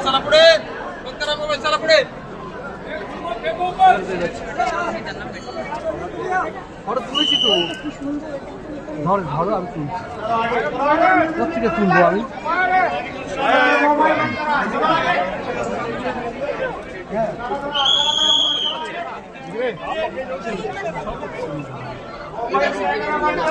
चला पुढे बंद करा मोबाईल चला पुढे তুলেছি তো ধর ধরো আমি তুলছি থেকে তুলবো আমি